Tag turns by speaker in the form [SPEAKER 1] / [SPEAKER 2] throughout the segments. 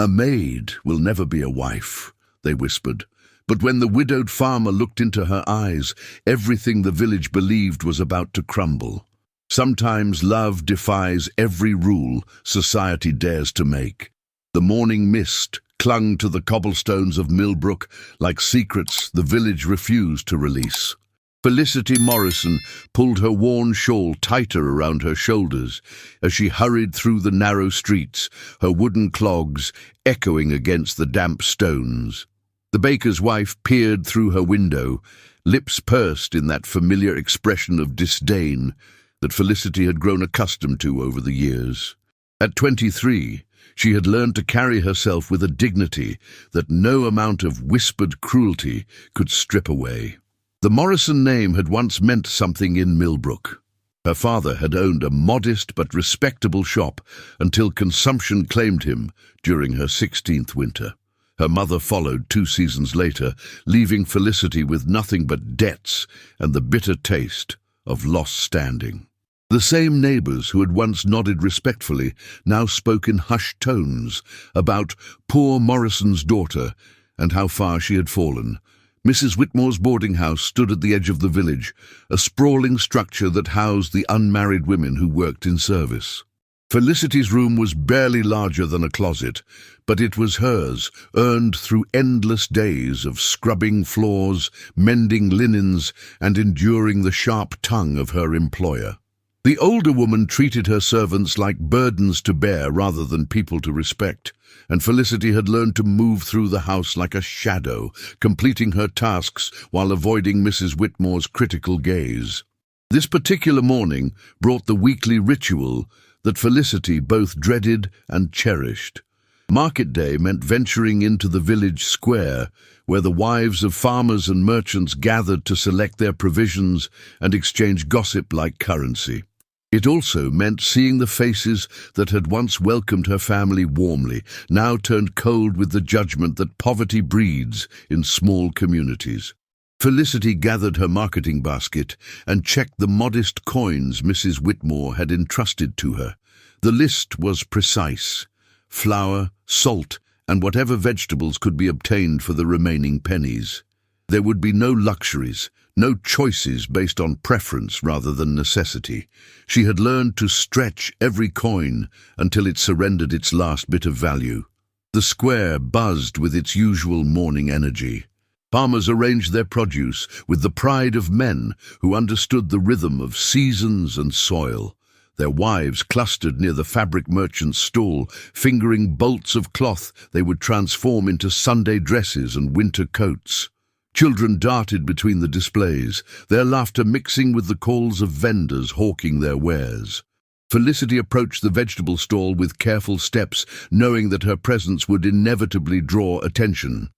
[SPEAKER 1] "A maid will never be a wife," they whispered. But when the widowed farmer looked into her eyes, everything the village believed was about to crumble. Sometimes love defies every rule society dares to make. The morning mist clung to the cobblestones of Millbrook like secrets the village refused to release. Felicity Morrison pulled her worn shawl tighter around her shoulders as she hurried through the narrow streets, her wooden clogs echoing against the damp stones. The baker's wife peered through her window, lips pursed in that familiar expression of disdain that Felicity had grown accustomed to over the years. At 23, she had learned to carry herself with a dignity that no amount of whispered cruelty could strip away. The Morrison name had once meant something in Millbrook. Her father had owned a modest but respectable shop until consumption claimed him during her 16th winter. Her mother followed 2 seasons later, leaving Felicity with nothing but debts and the bitter taste of lost standing. The same neighbors who had once nodded respectfully now spoke in hushed tones about poor Morrison's daughter and how far she had fallen. Mrs. Whitmore's boarding house stood at the edge of the village, a sprawling structure that housed the unmarried women who worked in service. Felicity's room was barely larger than a closet, but it was hers, earned through endless days of scrubbing floors, mending linens, and enduring the sharp tongue of her employer. The older woman treated her servants like burdens to bear rather than people to respect, and Felicity had learned to move through the house like a shadow, completing her tasks while avoiding Mrs. Whitmore's critical gaze. This particular morning brought the weekly ritual that Felicity both dreaded and cherished. Market day meant venturing into the village square, where the wives of farmers and merchants gathered to select their provisions and exchange gossip like currency. It also meant seeing the faces that had once welcomed her family warmly, now turned cold with the judgment that poverty breeds in small communities. Felicity gathered her marketing basket and checked the modest coins Mrs. Whitmore had entrusted to her. The list was precise: flour, salt, and whatever vegetables could be obtained for the remaining pennies. There would be no luxuries, no choices based on preference rather than necessity. She had learned to stretch every coin until it surrendered its last bit of value. The square buzzed with its usual morning energy. Farmers arranged their produce with the pride of men who understood the rhythm of seasons and soil. Their wives clustered near the fabric merchant's stall, fingering bolts of cloth they would transform into Sunday dresses and winter coats. Children darted between the displays, their laughter mixing with the calls of vendors hawking their wares. Felicity approached the vegetable stall with careful steps, knowing that her presence would inevitably draw attention.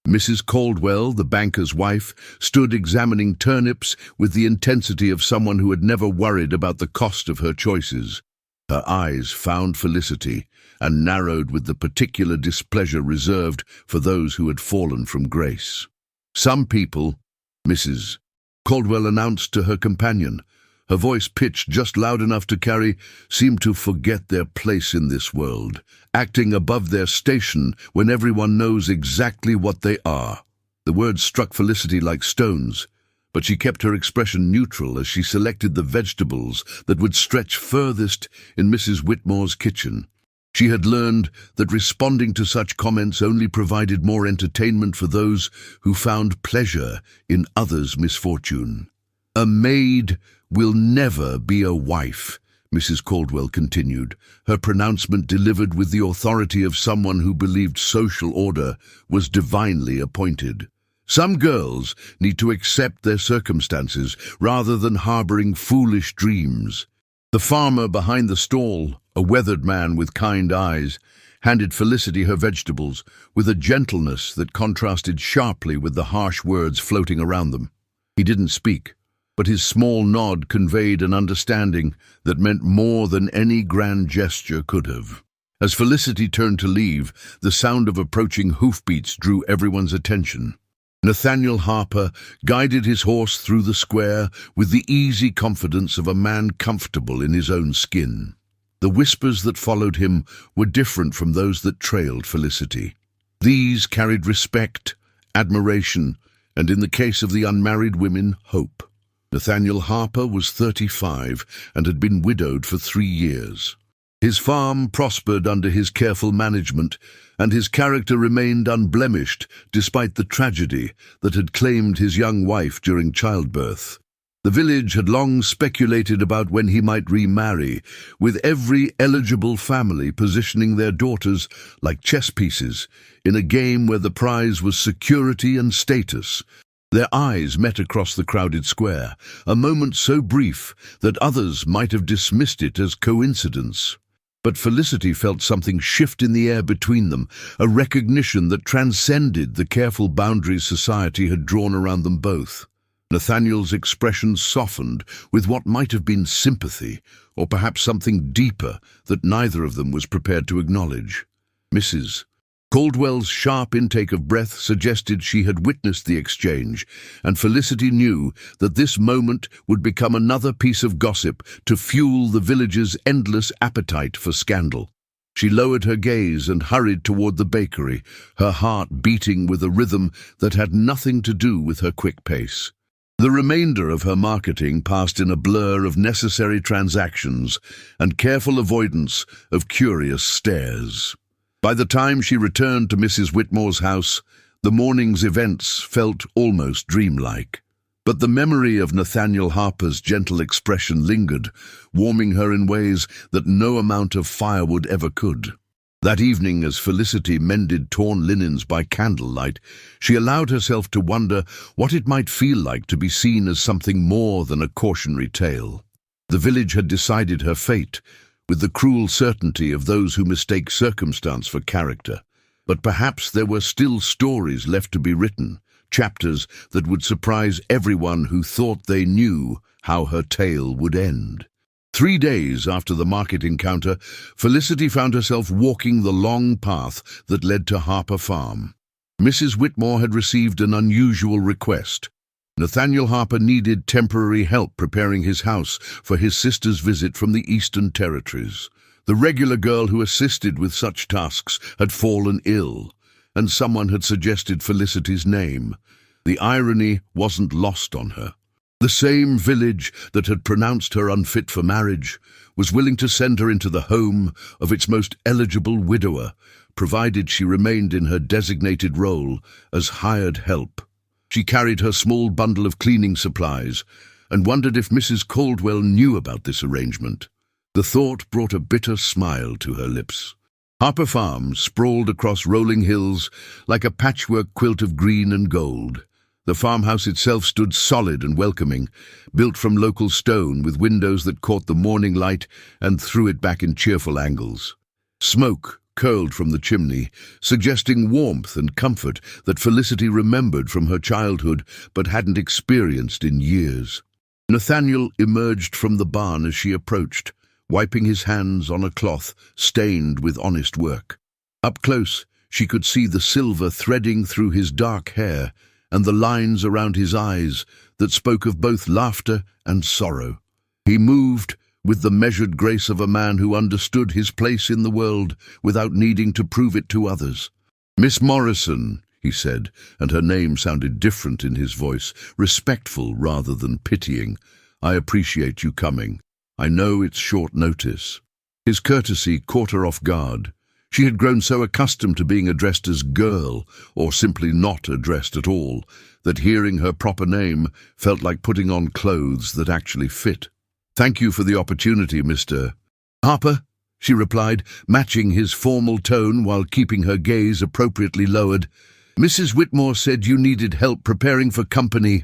[SPEAKER 1] Mrs. Caldwell, the banker's wife, stood examining turnips with the intensity of someone who had never worried about the cost of her choices. Her eyes found Felicity and narrowed with the particular displeasure reserved for those who had fallen from grace. "Some people," Mrs. Caldwell announced to her companion, her voice pitched just loud enough to carry, "seem to forget their place in this world, acting above their station when everyone knows exactly what they are." The words struck Felicity like stones, but she kept her expression neutral as she selected the vegetables that would stretch furthest in Mrs. Whitmore's kitchen. She had learned that responding to such comments only provided more entertainment for those who found pleasure in others' misfortune. "A maid will never be a wife," Mrs. Caldwell continued, her pronouncement delivered with the authority of someone who believed social order was divinely appointed. "Some girls need to accept their circumstances rather than harboring foolish dreams." The farmer behind the stall, a weathered man with kind eyes, handed Felicity her vegetables with a gentleness that contrasted sharply with the harsh words floating around them. He didn't speak, but his small nod conveyed an understanding that meant more than any grand gesture could have. As Felicity turned to leave, the sound of approaching hoofbeats drew everyone's attention. Nathaniel Harper guided his horse through the square with the easy confidence of a man comfortable in his own skin. The whispers that followed him were different from those that trailed Felicity. These carried respect, admiration, and in the case of the unmarried women, hope. Nathaniel Harper was 35 and had been widowed for 3 years. His farm prospered under his careful management, and his character remained unblemished despite the tragedy that had claimed his young wife during childbirth. The village had long speculated about when he might remarry, with every eligible family positioning their daughters like chess pieces in a game where the prize was security and status. Their eyes met across the crowded square, a moment so brief that others might have dismissed it as coincidence. But Felicity felt something shift in the air between them, a recognition that transcended the careful boundaries society had drawn around them both. Nathaniel's expression softened with what might have been sympathy, or perhaps something deeper that neither of them was prepared to acknowledge. Mrs. Caldwell's sharp intake of breath suggested she had witnessed the exchange, and Felicity knew that this moment would become another piece of gossip to fuel the village's endless appetite for scandal. She lowered her gaze and hurried toward the bakery, her heart beating with a rhythm that had nothing to do with her quick pace. The remainder of her marketing passed in a blur of necessary transactions and careful avoidance of curious stares. By the time she returned to Mrs. Whitmore's house, the morning's events felt almost dreamlike. But the memory of Nathaniel Harper's gentle expression lingered, warming her in ways that no amount of firewood ever could. That evening, as Felicity mended torn linens by candlelight, she allowed herself to wonder what it might feel like to be seen as something more than a cautionary tale. The village had decided her fate, with the cruel certainty of those who mistake circumstance for character. But perhaps there were still stories left to be written, chapters that would surprise everyone who thought they knew how her tale would end. 3 days after the market encounter, Felicity found herself walking the long path that led to Harper Farm. Mrs. Whitmore had received an unusual request. Nathaniel Harper needed temporary help preparing his house for his sister's visit from the Eastern Territories. The regular girl who assisted with such tasks had fallen ill, and someone had suggested Felicity's name. The irony wasn't lost on her. The same village that had pronounced her unfit for marriage was willing to send her into the home of its most eligible widower, provided she remained in her designated role as hired help. She carried her small bundle of cleaning supplies and wondered if Mrs. Caldwell knew about this arrangement. The thought brought a bitter smile to her lips. Harper Farm sprawled across rolling hills like a patchwork quilt of green and gold. The farmhouse itself stood solid and welcoming, built from local stone with windows that caught the morning light and threw it back in cheerful angles. Smoke curled from the chimney, suggesting warmth and comfort that Felicity remembered from her childhood but hadn't experienced in years. Nathaniel emerged from the barn as she approached, wiping his hands on a cloth stained with honest work. Up close, she could see the silver threading through his dark hair and the lines around his eyes that spoke of both laughter and sorrow. He moved with the measured grace of a man who understood his place in the world without needing to prove it to others. "Miss Morrison," he said, and her name sounded different in his voice, respectful rather than pitying. "I appreciate you coming. I know it's short notice." His courtesy caught her off guard. She had grown so accustomed to being addressed as girl, or simply not addressed at all, that hearing her proper name felt like putting on clothes that actually fit. "Thank you for the opportunity, Mr. Harper," she replied, matching his formal tone while keeping her gaze appropriately lowered. "Mrs. Whitmore said you needed help preparing for company.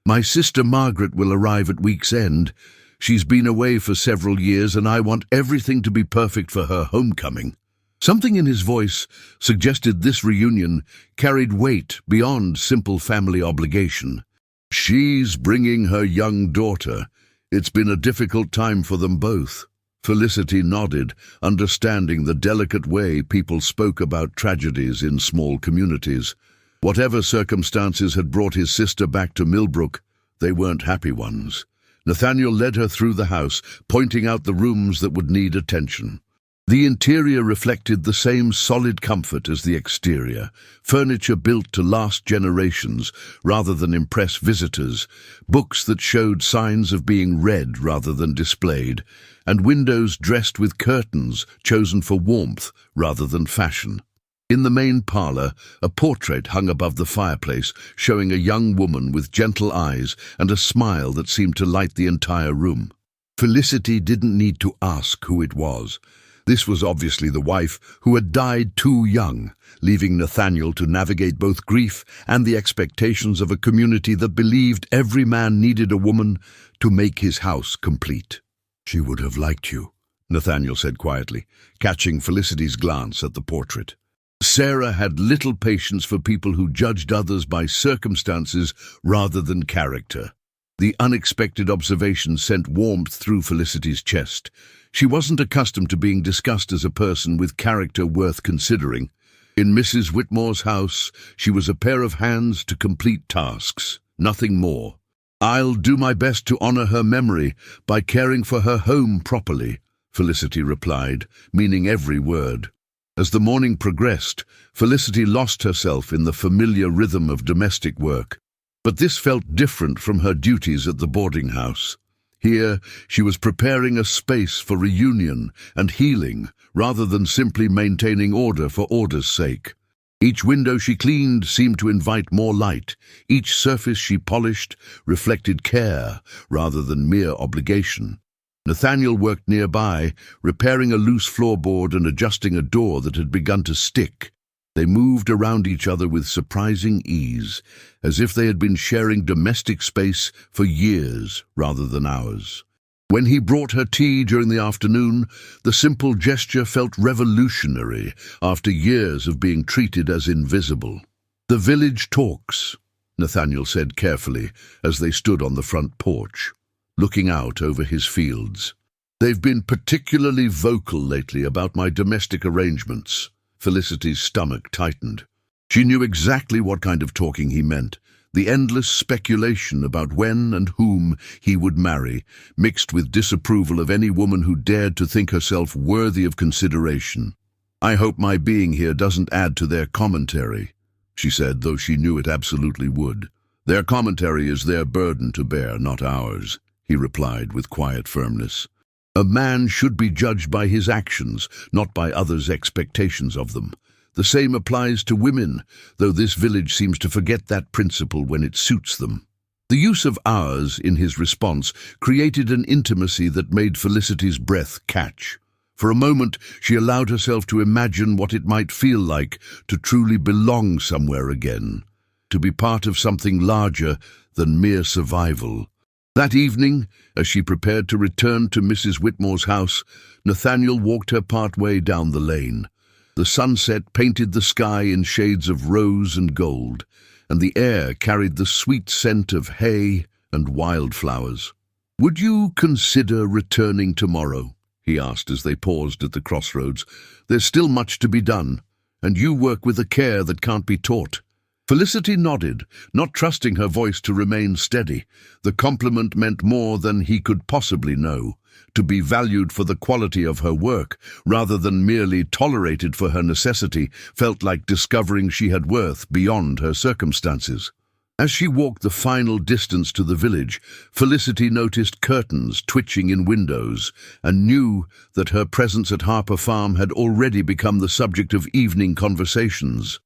[SPEAKER 1] My sister Margaret will arrive at week's end. She's been away for several years, and I want everything to be perfect for her homecoming." Something in his voice suggested this reunion carried weight beyond simple family obligation. "She's bringing her young daughter. It's been a difficult time for them both." Felicity nodded, understanding the delicate way people spoke about tragedies in small communities. Whatever circumstances had brought his sister back to Millbrook, they weren't happy ones. Nathaniel led her through the house, pointing out the rooms that would need attention. The interior reflected the same solid comfort as the exterior, furniture built to last generations rather than impress visitors, books that showed signs of being read rather than displayed, and windows dressed with curtains chosen for warmth rather than fashion. In the main parlor, a portrait hung above the fireplace, showing a young woman with gentle eyes and a smile that seemed to light the entire room. Felicity didn't need to ask who it was. This was obviously the wife who had died too young, leaving Nathaniel to navigate both grief and the expectations of a community that believed every man needed a woman to make his house complete. "She would have liked you," Nathaniel said quietly, catching Felicity's glance at the portrait. Sarah had little patience for people who judged others by circumstances rather than character. The unexpected observation sent warmth through Felicity's chest. She wasn't accustomed to being discussed as a person with character worth considering. In Mrs. Whitmore's house, she was a pair of hands to complete tasks, nothing more. "I'll do my best to honor her memory by caring for her home properly," Felicity replied, meaning every word. As the morning progressed, Felicity lost herself in the familiar rhythm of domestic work. But this felt different from her duties at the boarding house. Here, she was preparing a space for reunion and healing rather than simply maintaining order for order's sake. Each window she cleaned seemed to invite more light. Each surface she polished reflected care rather than mere obligation. Nathaniel worked nearby, repairing a loose floorboard and adjusting a door that had begun to stick. They moved around each other with surprising ease, as if they had been sharing domestic space for years rather than hours. When he brought her tea during the afternoon, the simple gesture felt revolutionary after years of being treated as invisible. "The village talks," Nathaniel said carefully as they stood on the front porch, looking out over his fields. "They've been particularly vocal lately about my domestic arrangements." Felicity's stomach tightened. She knew exactly what kind of talking he meant, the endless speculation about when and whom he would marry, mixed with disapproval of any woman who dared to think herself worthy of consideration. "I hope my being here doesn't add to their commentary," she said, though she knew it absolutely would. "Their commentary is their burden to bear, not ours," he replied with quiet firmness. A man should be judged by his actions, not by others' expectations of them. The same applies to women, though this village seems to forget that principle when it suits them. The use of ours in his response created an intimacy that made Felicity's breath catch. For a moment, she allowed herself to imagine what it might feel like to truly belong somewhere again, to be part of something larger than mere survival. That evening, as she prepared to return to Mrs. Whitmore's house, Nathaniel walked her part way down the lane. The sunset painted the sky in shades of rose and gold, and the air carried the sweet scent of hay and wildflowers. "Would you consider returning tomorrow?" he asked as they paused at the crossroads. "There's still much to be done, and you work with a care that can't be taught." Felicity nodded, not trusting her voice to remain steady. The compliment meant more than he could possibly know. To be valued for the quality of her work, rather than merely tolerated for her necessity, felt like discovering she had worth beyond her circumstances. As she walked the final distance to the village, Felicity noticed curtains twitching in windows and knew that her presence at Harper Farm had already become the subject of evening conversations.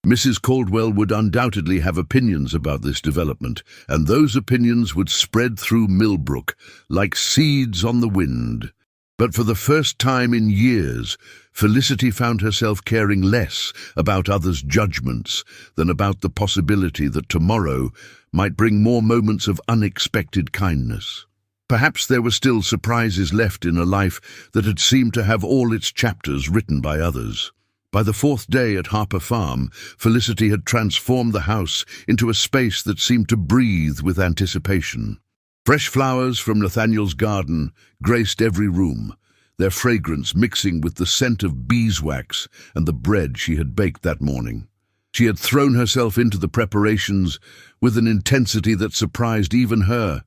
[SPEAKER 1] Mrs. Caldwell would undoubtedly have opinions about this development, and those opinions would spread through Millbrook like seeds on the wind. But for the first time in years, Felicity found herself caring less about others' judgments than about the possibility that tomorrow might bring more moments of unexpected kindness. Perhaps there were still surprises left in a life that had seemed to have all its chapters written by others. By the fourth day at Harper Farm, Felicity had transformed the house into a space that seemed to breathe with anticipation. Fresh flowers from Nathaniel's garden graced every room, their fragrance mixing with the scent of beeswax and the bread she had baked that morning. She had thrown herself into the preparations with an intensity that surprised even her,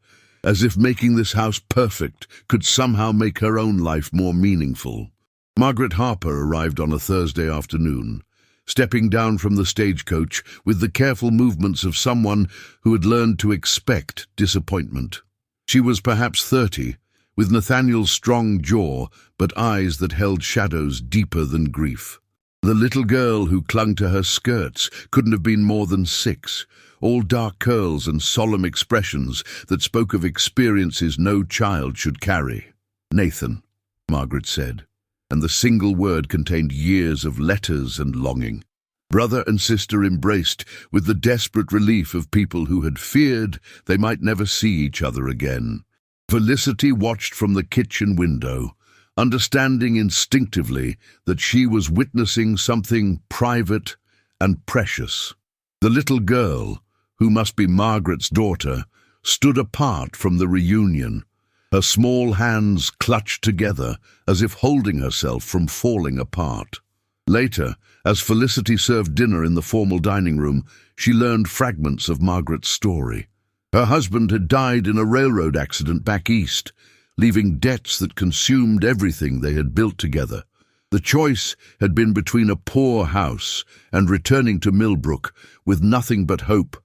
[SPEAKER 1] as if making this house perfect could somehow make her own life more meaningful. Margaret Harper arrived on a Thursday afternoon, stepping down from the stagecoach with the careful movements of someone who had learned to expect disappointment. She was perhaps 30, with Nathaniel's strong jaw but eyes that held shadows deeper than grief. The little girl who clung to her skirts couldn't have been more than 6, all dark curls and solemn expressions that spoke of experiences no child should carry. "Nathan," Margaret said, and the single word contained years of letters and longing. Brother and sister embraced with the desperate relief of people who had feared they might never see each other again. Felicity watched from the kitchen window, understanding instinctively that she was witnessing something private and precious. The little girl, who must be Margaret's daughter, stood apart from the reunion, her small hands clutched together as if holding herself from falling apart. Later, as Felicity served dinner in the formal dining room, she learned fragments of Margaret's story. Her husband had died in a railroad accident back east, leaving debts that consumed everything they had built together. The choice had been between a poor house and returning to Millbrook with nothing but hope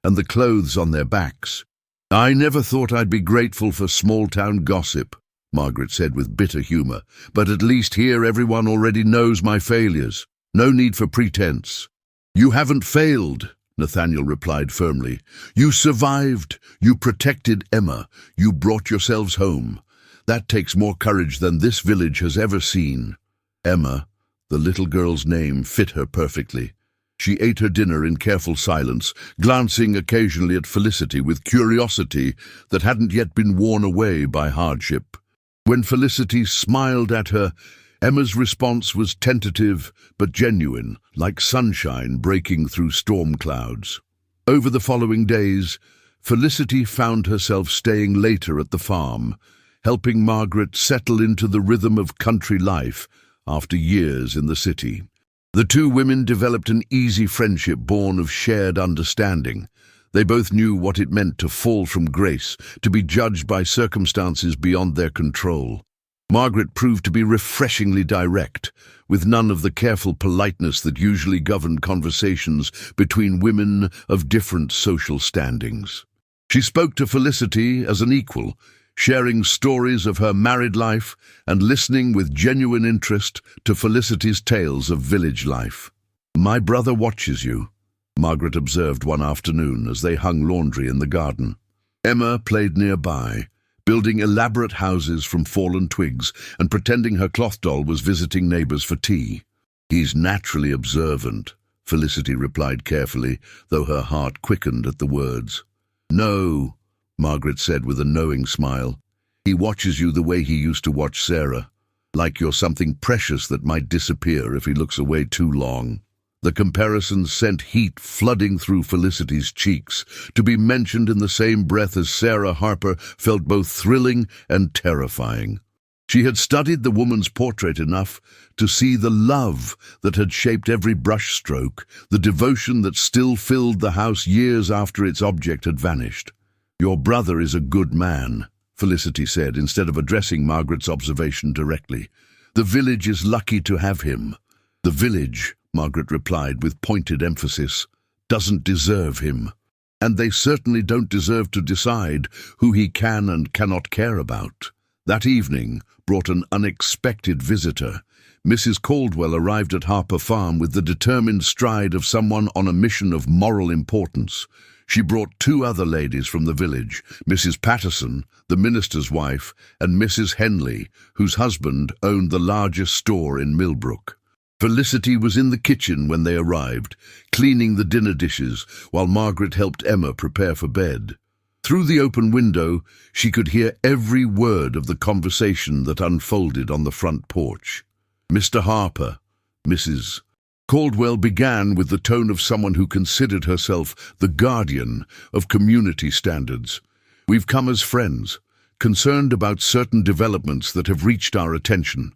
[SPEAKER 1] and the clothes on their backs. "I never thought I'd be grateful for small-town gossip," Margaret said with bitter humor, "but at least here everyone already knows my failures. No need for pretense." "You haven't failed," Nathaniel replied firmly. "You survived. You protected Emma. You brought yourselves home. That takes more courage than this village has ever seen." Emma, the little girl's name, fit her perfectly. She ate her dinner in careful silence, glancing occasionally at Felicity with curiosity that hadn't yet been worn away by hardship. When Felicity smiled at her, Emma's response was tentative but genuine, like sunshine breaking through storm clouds. Over the following days, Felicity found herself staying later at the farm, helping Margaret settle into the rhythm of country life after years in the city. The two women developed an easy friendship born of shared understanding. They both knew what it meant to fall from grace, to be judged by circumstances beyond their control. Margaret proved to be refreshingly direct, with none of the careful politeness that usually governed conversations between women of different social standings. She spoke to Felicity as an equal, sharing stories of her married life and listening with genuine interest to Felicity's tales of village life. "My brother watches you," Margaret observed one afternoon as they hung laundry in the garden. Emma played nearby, building elaborate houses from fallen twigs and pretending her cloth doll was visiting neighbors for tea. "He's naturally observant," Felicity replied carefully, though her heart quickened at the words. "No," Margaret said with a knowing smile. "He watches you the way he used to watch Sarah, like you're something precious that might disappear if he looks away too long." The comparison sent heat flooding through Felicity's cheeks. To be mentioned in the same breath as Sarah Harper felt both thrilling and terrifying. She had studied the woman's portrait enough to see the love that had shaped every brushstroke, the devotion that still filled the house years after its object had vanished. "Your brother is a good man," Felicity said, instead of addressing Margaret's observation directly. "The village is lucky to have him." "The village," Margaret replied with pointed emphasis, "doesn't deserve him. And they certainly don't deserve to decide who he can and cannot care about." That evening brought an unexpected visitor. Mrs. Caldwell arrived at Harper Farm with the determined stride of someone on a mission of moral importance. She brought 2 other ladies from the village, Mrs. Patterson, the minister's wife, and Mrs. Henley, whose husband owned the largest store in Millbrook. Felicity was in the kitchen when they arrived, cleaning the dinner dishes, while Margaret helped Emma prepare for bed. Through the open window, she could hear every word of the conversation that unfolded on the front porch. "Mr. Harper, Mrs. Caldwell began with the tone of someone who considered herself the guardian of community standards. "We've come as friends, concerned about certain developments that have reached our attention."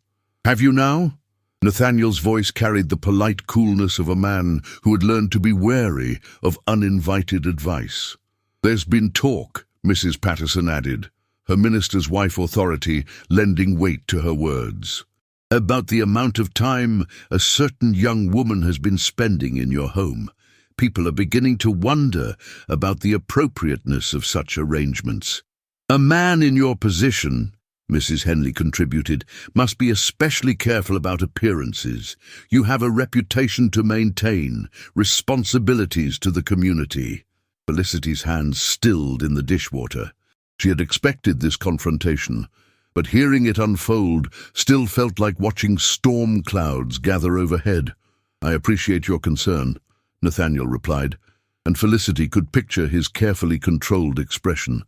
[SPEAKER 1] "Have you now?" Nathaniel's voice carried the polite coolness of a man who had learned to be wary of uninvited advice. "There's been talk," Mrs. Patterson added, her minister's wife authority lending weight to her words. "About the amount of time a certain young woman has been spending in your home. People are beginning to wonder about the appropriateness of such arrangements. A man in your position," Mrs. Henley contributed, "must be especially careful about appearances. You have a reputation to maintain, responsibilities to the community." Felicity's hands stilled in the dishwater. She had expected this confrontation, but hearing it unfold still felt like watching storm clouds gather overhead. "I appreciate your concern," Nathaniel replied, and Felicity could picture his carefully controlled expression.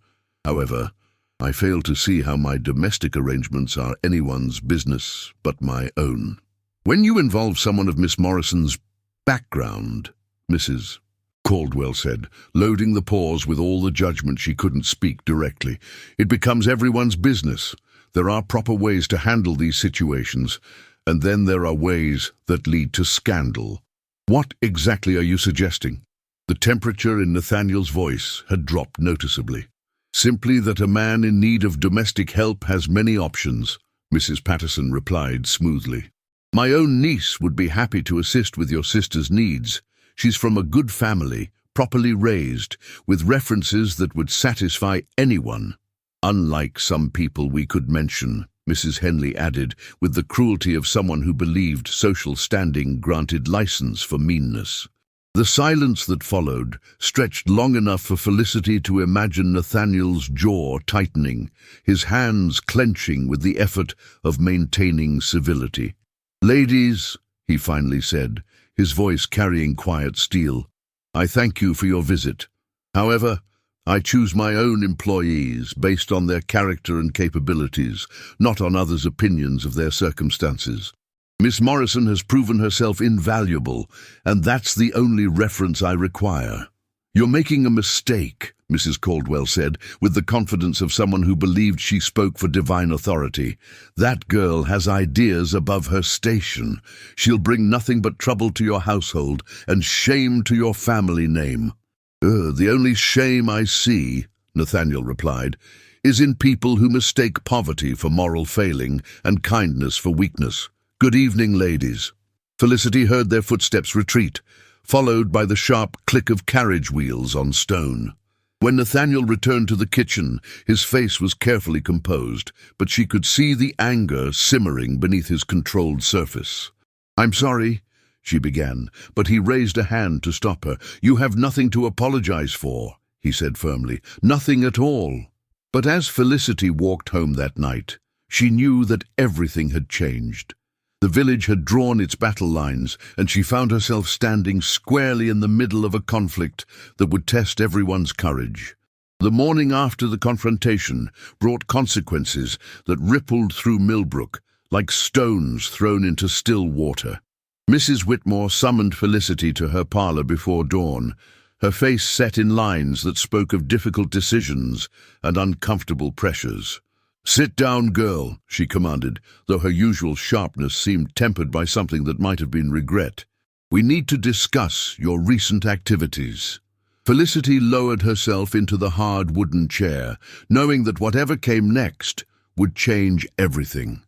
[SPEAKER 1] "However, I fail to see how my domestic arrangements are anyone's business but my own." "When you involve someone of Miss Morrison's background," Mrs. Caldwell said, loading the pause with all the judgment she couldn't speak directly, "it becomes everyone's business. There are proper ways to handle these situations, and then there are ways that lead to scandal." "What exactly are you suggesting?" The temperature in Nathaniel's voice had dropped noticeably. "Simply that a man in need of domestic help has many options," Mrs. Patterson replied smoothly. "My own niece would be happy to assist with your sister's needs. She's from a good family, properly raised, with references that would satisfy anyone. Unlike some people we could mention," Mrs. Henley added, with the cruelty of someone who believed social standing granted license for meanness. The silence that followed stretched long enough for Felicity to imagine Nathaniel's jaw tightening, his hands clenching with the effort of maintaining civility. "Ladies," he finally said, his voice carrying quiet steel, "I thank you for your visit. However, I choose my own employees based on their character and capabilities, not on others' opinions of their circumstances. Miss Morrison has proven herself invaluable, and that's the only reference I require." "You're making a mistake," Mrs. Caldwell said, with the confidence of someone who believed she spoke for divine authority. "That girl has ideas above her station. She'll bring nothing but trouble to your household and shame to your family name." "The only shame I see," Nathaniel replied, "is in people who mistake poverty for moral failing and kindness for weakness. Good evening, ladies." Felicity heard their footsteps retreat, followed by the sharp click of carriage wheels on stone. When Nathaniel returned to the kitchen, his face was carefully composed, but she could see the anger simmering beneath his controlled surface. "I'm sorry," she began, but he raised a hand to stop her. "You have nothing to apologize for," he said firmly. "Nothing at all." But as Felicity walked home that night, she knew that everything had changed. The village had drawn its battle lines, and she found herself standing squarely in the middle of a conflict that would test everyone's courage. The morning after the confrontation brought consequences that rippled through Millbrook like stones thrown into still water. Mrs. Whitmore summoned Felicity to her parlor before dawn, her face set in lines that spoke of difficult decisions and uncomfortable pressures. "Sit down, girl," she commanded, though her usual sharpness seemed tempered by something that might have been regret. "We need to discuss your recent activities." Felicity lowered herself into the hard wooden chair, knowing that whatever came next would change everything.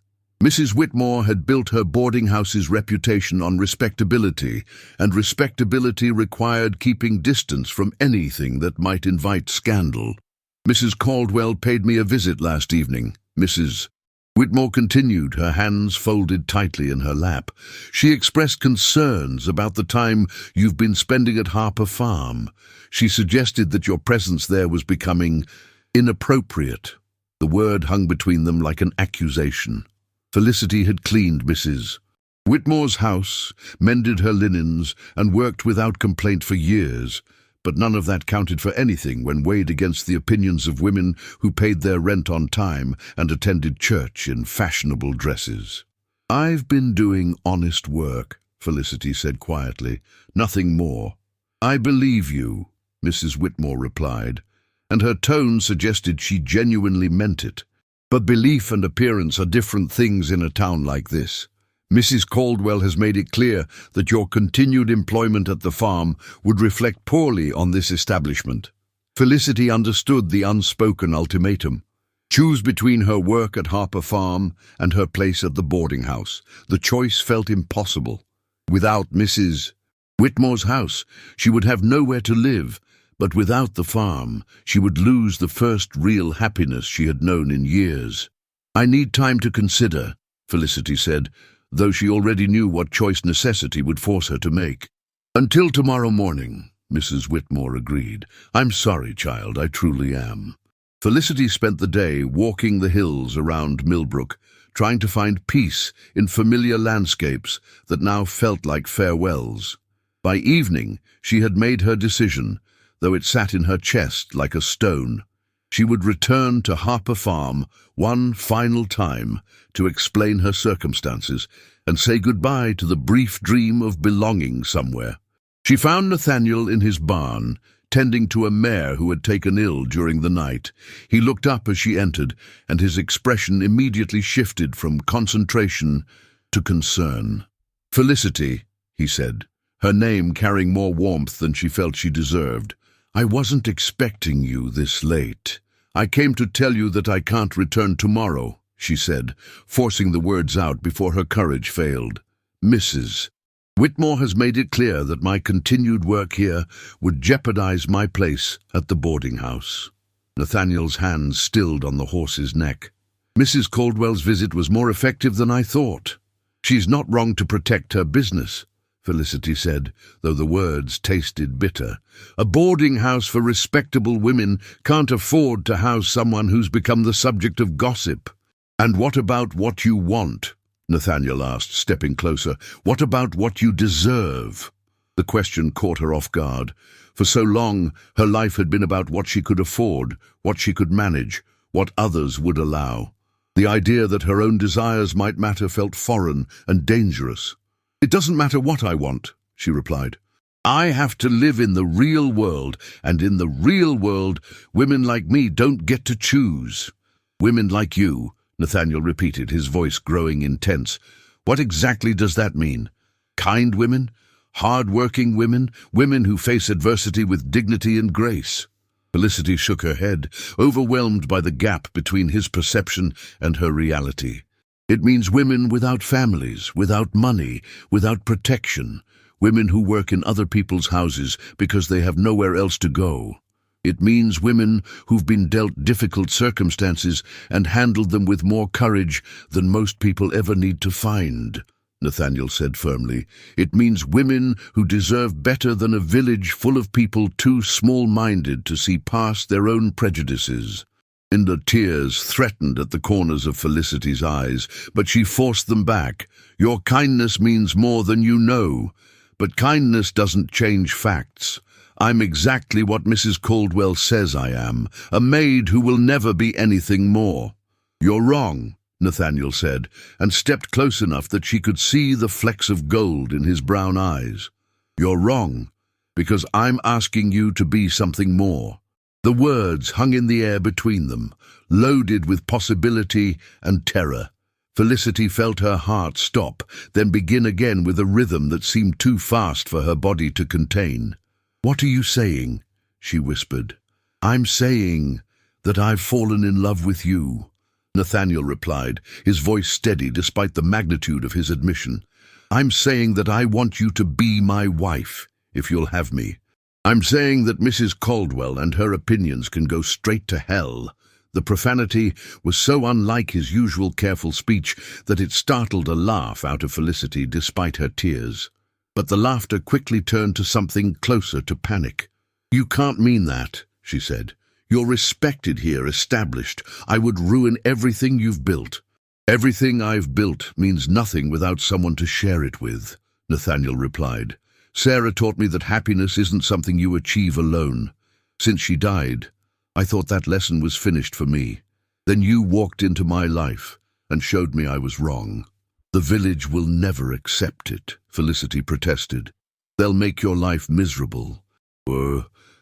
[SPEAKER 1] Mrs. Whitmore had built her boarding house's reputation on respectability, and respectability required keeping distance from anything that might invite scandal. "Mrs. Caldwell paid me a visit last evening," Mrs. Whitmore continued, her hands folded tightly in her lap. "She expressed concerns about the time you've been spending at Harper Farm. She suggested that your presence there was becoming inappropriate." The word hung between them like an accusation. Felicity had cleaned Mrs. Whitmore's house, mended her linens, and worked without complaint for years, but none of that counted for anything when weighed against the opinions of women who paid their rent on time and attended church in fashionable dresses. "I've been doing honest work," Felicity said quietly, "nothing more." "I believe you," Mrs. Whitmore replied, and her tone suggested she genuinely meant it. "But belief and appearance are different things in a town like this. Mrs. Caldwell has made it clear that your continued employment at the farm would reflect poorly on this establishment." Felicity understood the unspoken ultimatum. Choose between her work at Harper Farm and her place at the boarding house. The choice felt impossible. Without Mrs. Whitmore's house, she would have nowhere to live, but without the farm, she would lose the first real happiness she had known in years. "I need time to consider," Felicity said, though she already knew what choice necessity would force her to make. "Until tomorrow morning," Mrs. Whitmore agreed. "I'm sorry, child, I truly am." Felicity spent the day walking the hills around Millbrook, trying to find peace in familiar landscapes that now felt like farewells. By evening, she had made her decision, though it sat in her chest like a stone. She would return to Harper Farm one final time to explain her circumstances and say goodbye to the brief dream of belonging somewhere. She found Nathaniel in his barn, tending to a mare who had taken ill during the night. He looked up as she entered, and his expression immediately shifted from concentration to concern. "Felicity," he said, her name carrying more warmth than she felt she deserved. "I wasn't expecting you this late. I came to tell you that I can't return tomorrow," she said, forcing the words out before her courage failed. "Mrs. Whitmore has made it clear that my continued work here would jeopardize my place at the boarding house." Nathaniel's hands stilled on the horse's neck. "Mrs. Caldwell's visit was more effective than I thought. She's not wrong to protect her business," Felicity said, though the words tasted bitter. "A boarding house for respectable women can't afford to house someone who's become the subject of gossip." "And what about what you want?" Nathaniel asked, stepping closer. "What about what you deserve?" The question caught her off guard. For so long, her life had been about what she could afford, what she could manage, what others would allow. The idea that her own desires might matter felt foreign and dangerous. "It doesn't matter what I want," she replied. "I have to live in the real world, and in the real world, women like me don't get to choose." "Women like you," Nathaniel repeated, his voice growing intense. "What exactly does that mean? Kind women? Hard-working women? Women who face adversity with dignity and grace?" Felicity shook her head, overwhelmed by the gap between his perception and her reality. "It means women without families, without money, without protection. Women who work in other people's houses because they have nowhere else to go. It means women who've been dealt difficult circumstances and handled them with more courage than most people ever need to find," Nathaniel said firmly. "It means women who deserve better than a village full of people too small-minded to see past their own prejudices." And the tears threatened at the corners of Felicity's eyes, but she forced them back. "Your kindness means more than you know, but kindness doesn't change facts. I'm exactly what Mrs. Caldwell says I am, a maid who will never be anything more." "You're wrong," Nathaniel said, and stepped close enough that she could see the flecks of gold in his brown eyes. "You're wrong, because I'm asking you to be something more." The words hung in the air between them, loaded with possibility and terror. Felicity felt her heart stop, then begin again with a rhythm that seemed too fast for her body to contain. "What are you saying?" she whispered. "I'm saying that I've fallen in love with you," Nathaniel replied, his voice steady despite the magnitude of his admission. "I'm saying that I want you to be my wife, if you'll have me. I'm saying that Mrs. Caldwell and her opinions can go straight to hell." The profanity was so unlike his usual careful speech that it startled a laugh out of Felicity despite her tears. But the laughter quickly turned to something closer to panic. "You can't mean that," she said. "You're respected here, established. I would ruin everything you've built." "Everything I've built means nothing without someone to share it with," Nathaniel replied. "Sarah taught me that happiness isn't something you achieve alone. Since she died, I thought that lesson was finished for me. Then you walked into my life and showed me I was wrong." "The village will never accept it," Felicity protested. "They'll make your life miserable."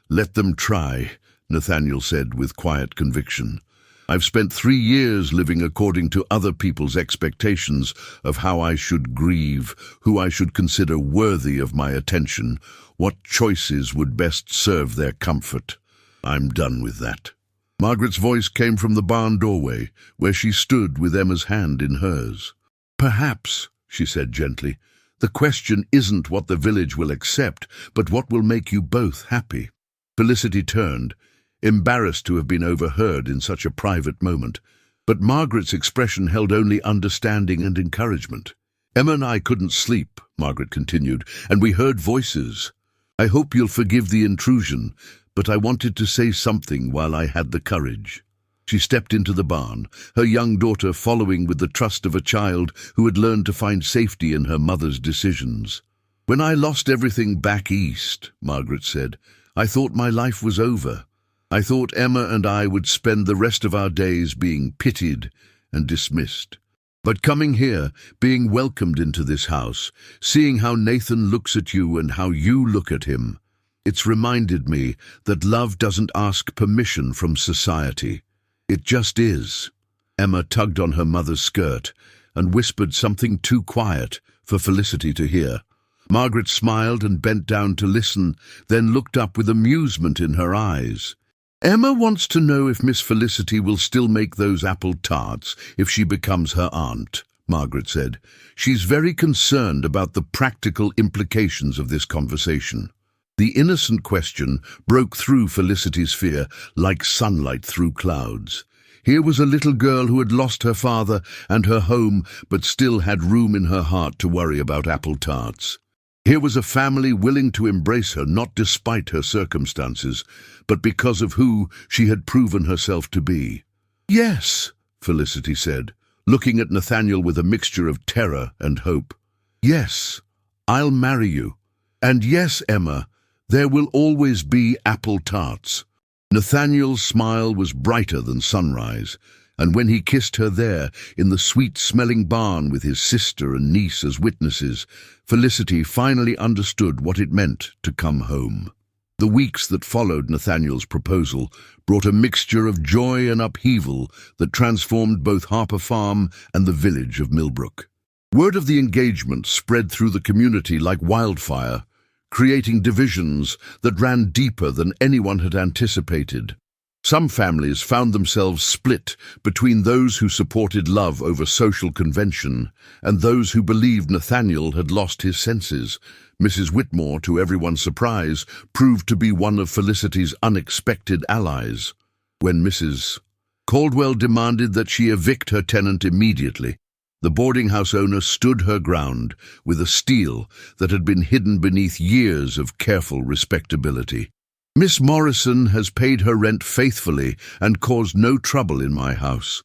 [SPEAKER 1] Let them try," Nathaniel said with quiet conviction. "I've spent 3 years living according to other people's expectations of how I should grieve, who I should consider worthy of my attention, what choices would best serve their comfort. I'm done with that. Margaret's voice came from the barn doorway, where she stood with Emma's hand in hers. Perhaps, she said gently, the question isn't what the village will accept, but what will make you both happy. Felicity turned, embarrassed to have been overheard in such a private moment, but Margaret's expression held only understanding and encouragement. Emma and I couldn't sleep, Margaret continued, and we heard voices. I hope you'll forgive the intrusion, but I wanted to say something while I had the courage. She stepped into the barn, her young daughter following with the trust of a child who had learned to find safety in her mother's decisions. When I lost everything back east, Margaret said, I thought my life was over. I thought Emma and I would spend the rest of our days being pitied and dismissed. But coming here, being welcomed into this house, seeing how Nathan looks at you and how you look at him, it's reminded me that love doesn't ask permission from society. It just is. Emma tugged on her mother's skirt and whispered something too quiet for Felicity to hear. Margaret smiled and bent down to listen, then looked up with amusement in her eyes. Emma wants to know if Miss Felicity will still make those apple tarts if she becomes her aunt, Margaret said. She's very concerned about the practical implications of this conversation. The innocent question broke through Felicity's fear like sunlight through clouds. Here was a little girl who had lost her father and her home, but still had room in her heart to worry about apple tarts. Here was a family willing to embrace her not despite her circumstances, but because of who she had proven herself to be. Yes, Felicity said, looking at Nathaniel with a mixture of terror and hope. Yes, I'll marry you. And yes, Emma, there will always be apple tarts. Nathaniel's smile was brighter than sunrise, and when he kissed her there, in the sweet-smelling barn with his sister and niece as witnesses, Felicity finally understood what it meant to come home. The weeks that followed Nathaniel's proposal brought a mixture of joy and upheaval that transformed both Harper Farm and the village of Millbrook. Word of the engagement spread through the community like wildfire, creating divisions that ran deeper than anyone had anticipated. Some families found themselves split between those who supported love over social convention and those who believed Nathaniel had lost his senses. Mrs. Whitmore, to everyone's surprise, proved to be one of Felicity's unexpected allies. When Mrs. Caldwell demanded that she evict her tenant immediately, the boarding house owner stood her ground with a steel that had been hidden beneath years of careful respectability. Miss Morrison has paid her rent faithfully and caused no trouble in my house,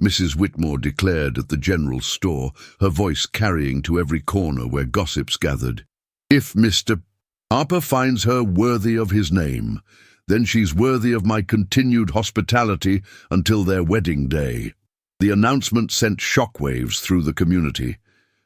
[SPEAKER 1] Mrs. Whitmore declared at the general store, her voice carrying to every corner where gossips gathered. If Mr. Harper finds her worthy of his name, then she's worthy of my continued hospitality until their wedding day. The announcement sent shockwaves through the community.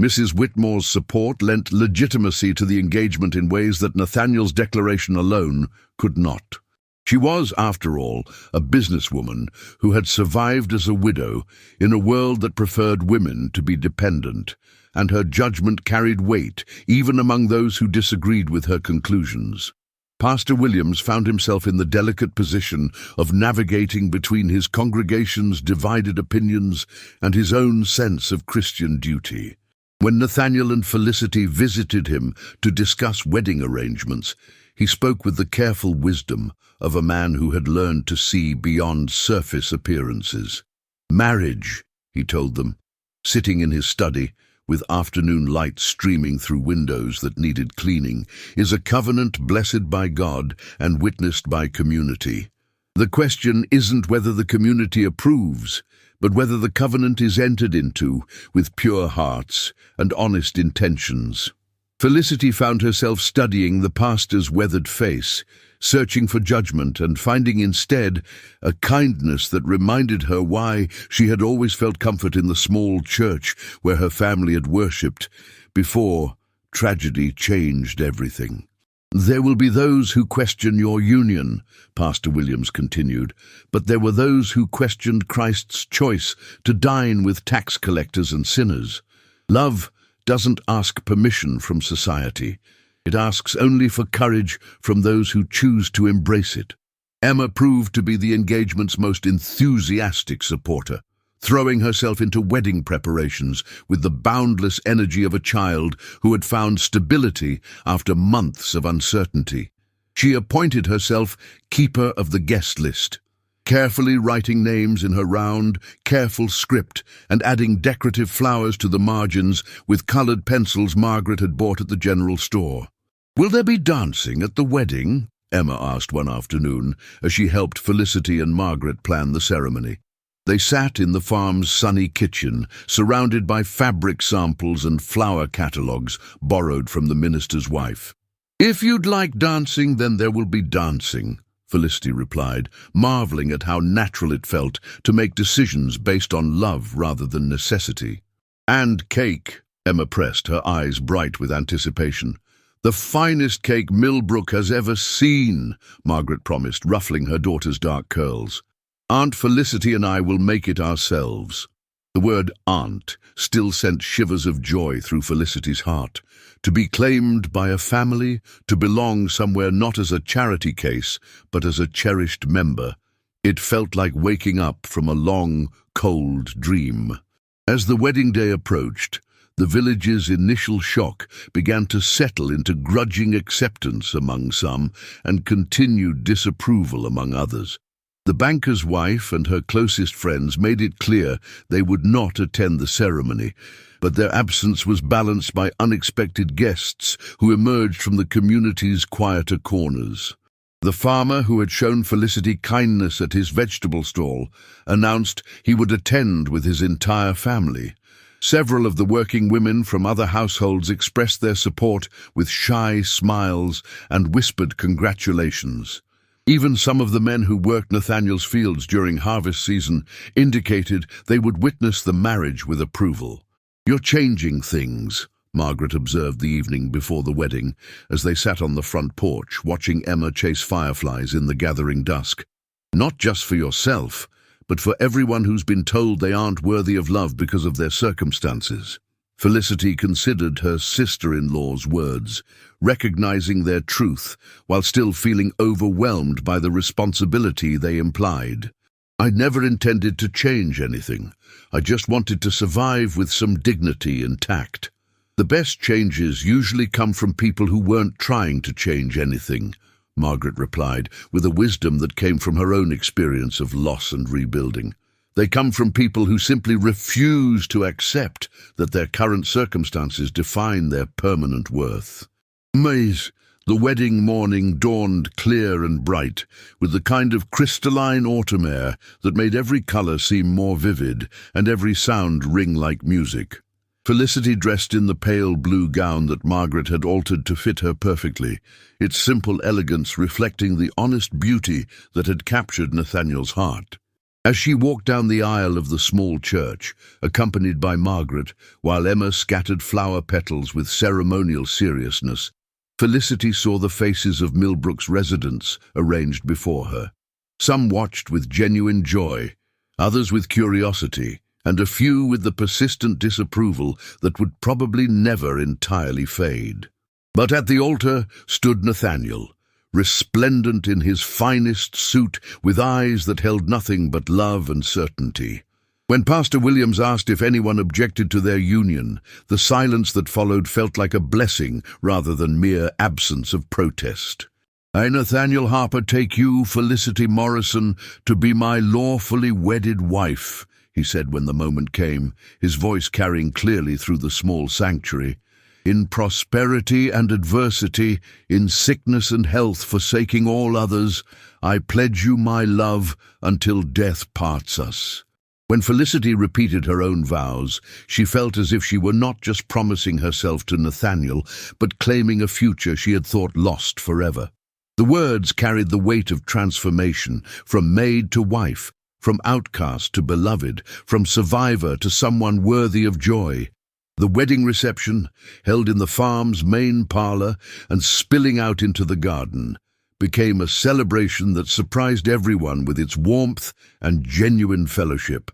[SPEAKER 1] Mrs. Whitmore's support lent legitimacy to the engagement in ways that Nathaniel's declaration alone could not. She was, after all, a businesswoman who had survived as a widow in a world that preferred women to be dependent, and her judgment carried weight even among those who disagreed with her conclusions. Pastor Williams found himself in the delicate position of navigating between his congregation's divided opinions and his own sense of Christian duty. When Nathaniel and Felicity visited him to discuss wedding arrangements, he spoke with the careful wisdom of a man who had learned to see beyond surface appearances. Marriage, he told them, sitting in his study, with afternoon light streaming through windows that needed cleaning, is a covenant blessed by God and witnessed by community. The question isn't whether the community approves, but whether the covenant is entered into with pure hearts and honest intentions. Felicity found herself studying the pastor's weathered face, searching for judgment and finding instead a kindness that reminded her why she had always felt comfort in the small church where her family had worshipped before tragedy changed everything. There will be those who question your union, Pastor Williams continued, but there were those who questioned Christ's choice to dine with tax collectors and sinners. Love doesn't ask permission from society. It asks only for courage from those who choose to embrace it. Emma proved to be the engagement's most enthusiastic supporter, throwing herself into wedding preparations with the boundless energy of a child who had found stability after months of uncertainty. She appointed herself keeper of the guest list, carefully writing names in her round, careful script and adding decorative flowers to the margins with coloured pencils Margaret had bought at the general store. "Will there be dancing at the wedding?" Emma asked one afternoon as she helped Felicity and Margaret plan the ceremony. They sat in the farm's sunny kitchen, surrounded by fabric samples and flower catalogues borrowed from the minister's wife. "If you'd like dancing, then there will be dancing," Felicity replied, marveling at how natural it felt to make decisions based on love rather than necessity. "And cake," Emma pressed, her eyes bright with anticipation. "The finest cake Millbrook has ever seen," Margaret promised, ruffling her daughter's dark curls. "Aunt Felicity and I will make it ourselves." The word aunt still sent shivers of joy through Felicity's heart. To be claimed by a family, to belong somewhere not as a charity case, but as a cherished member. It felt like waking up from a long, cold dream. As the wedding day approached, the village's initial shock began to settle into grudging acceptance among some and continued disapproval among others. The banker's wife and her closest friends made it clear they would not attend the ceremony, but their absence was balanced by unexpected guests who emerged from the community's quieter corners. The farmer who had shown Felicity kindness at his vegetable stall announced he would attend with his entire family. Several of the working women from other households expressed their support with shy smiles and whispered congratulations. Even some of the men who worked Nathaniel's fields during harvest season indicated they would witness the marriage with approval. "You're changing things," Margaret observed the evening before the wedding, as they sat on the front porch watching Emma chase fireflies in the gathering dusk. "Not just for yourself, but for everyone who's been told they aren't worthy of love because of their circumstances." Felicity considered her sister-in-law's words, recognizing their truth while still feeling overwhelmed by the responsibility they implied. "I never intended to change anything. I just wanted to survive with some dignity and tact." "The best changes usually come from people who weren't trying to change anything," Margaret replied, with a wisdom that came from her own experience of loss and rebuilding. "They come from people who simply refuse to accept that their current circumstances define their permanent worth." Maid, the wedding morning dawned clear and bright, with the kind of crystalline autumn air that made every colour seem more vivid and every sound ring like music. Felicity dressed in the pale blue gown that Margaret had altered to fit her perfectly, its simple elegance reflecting the honest beauty that had captured Nathaniel's heart. As she walked down the aisle of the small church, accompanied by Margaret, while Emma scattered flower petals with ceremonial seriousness, Felicity saw the faces of Millbrook's residents arranged before her. Some watched with genuine joy, others with curiosity, and a few with the persistent disapproval that would probably never entirely fade. But at the altar stood Nathaniel, resplendent in his finest suit, with eyes that held nothing but love and certainty. When Pastor Williams asked if anyone objected to their union, the silence that followed felt like a blessing rather than mere absence of protest. "I, Nathaniel Harper, take you, Felicity Morrison, to be my lawfully wedded wife," he said when the moment came, his voice carrying clearly through the small sanctuary. "In prosperity and adversity, in sickness and health, forsaking all others, I pledge you my love until death parts us." When Felicity repeated her own vows, she felt as if she were not just promising herself to Nathaniel, but claiming a future she had thought lost forever. The words carried the weight of transformation, from maid to wife, from outcast to beloved, from survivor to someone worthy of joy. The wedding reception, held in the farm's main parlor and spilling out into the garden, became a celebration that surprised everyone with its warmth and genuine fellowship.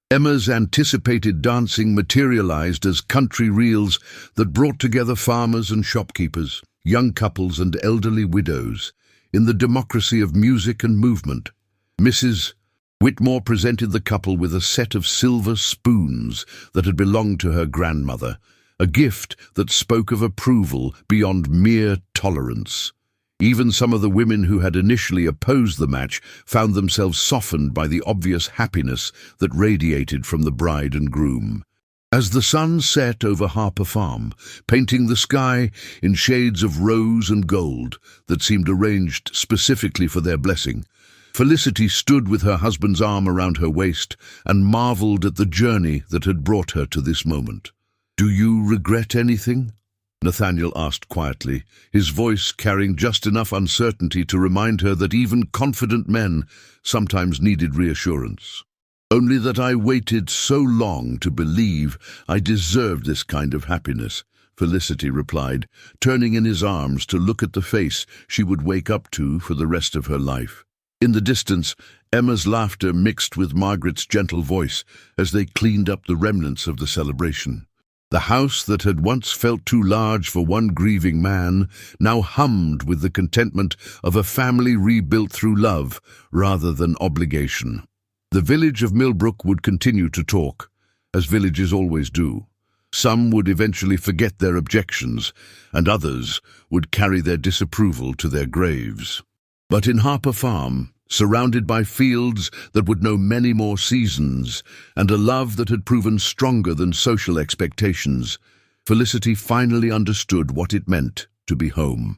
[SPEAKER 1] Emma's anticipated dancing materialized as country reels that brought together farmers and shopkeepers, young couples and elderly widows. in the democracy of music and movement. Mrs. Whitmore presented the couple with a set of silver spoons that had belonged to her grandmother, a gift that spoke of approval beyond mere tolerance. Even some of the women who had initially opposed the match found themselves softened by the obvious happiness that radiated from the bride and groom. As the sun set over Harper Farm, painting the sky in shades of rose and gold that seemed arranged specifically for their blessing, Felicity stood with her husband's arm around her waist and marveled at the journey that had brought her to this moment. "Do you regret anything?" Nathaniel asked quietly, his voice carrying just enough uncertainty to remind her that even confident men sometimes needed reassurance. "Only that I waited so long to believe I deserved this kind of happiness," Felicity replied, turning in his arms to look at the face she would wake up to for the rest of her life. In the distance, Emma's laughter mixed with Margaret's gentle voice as they cleaned up the remnants of the celebration. The house that had once felt too large for one grieving man now hummed with the contentment of a family rebuilt through love rather than obligation. The village of Millbrook would continue to talk, as villages always do. Some would eventually forget their objections, and others would carry their disapproval to their graves. But in Harper Farm, surrounded by fields that would know many more seasons, and a love that had proven stronger than social expectations, Felicity finally understood what it meant to be home.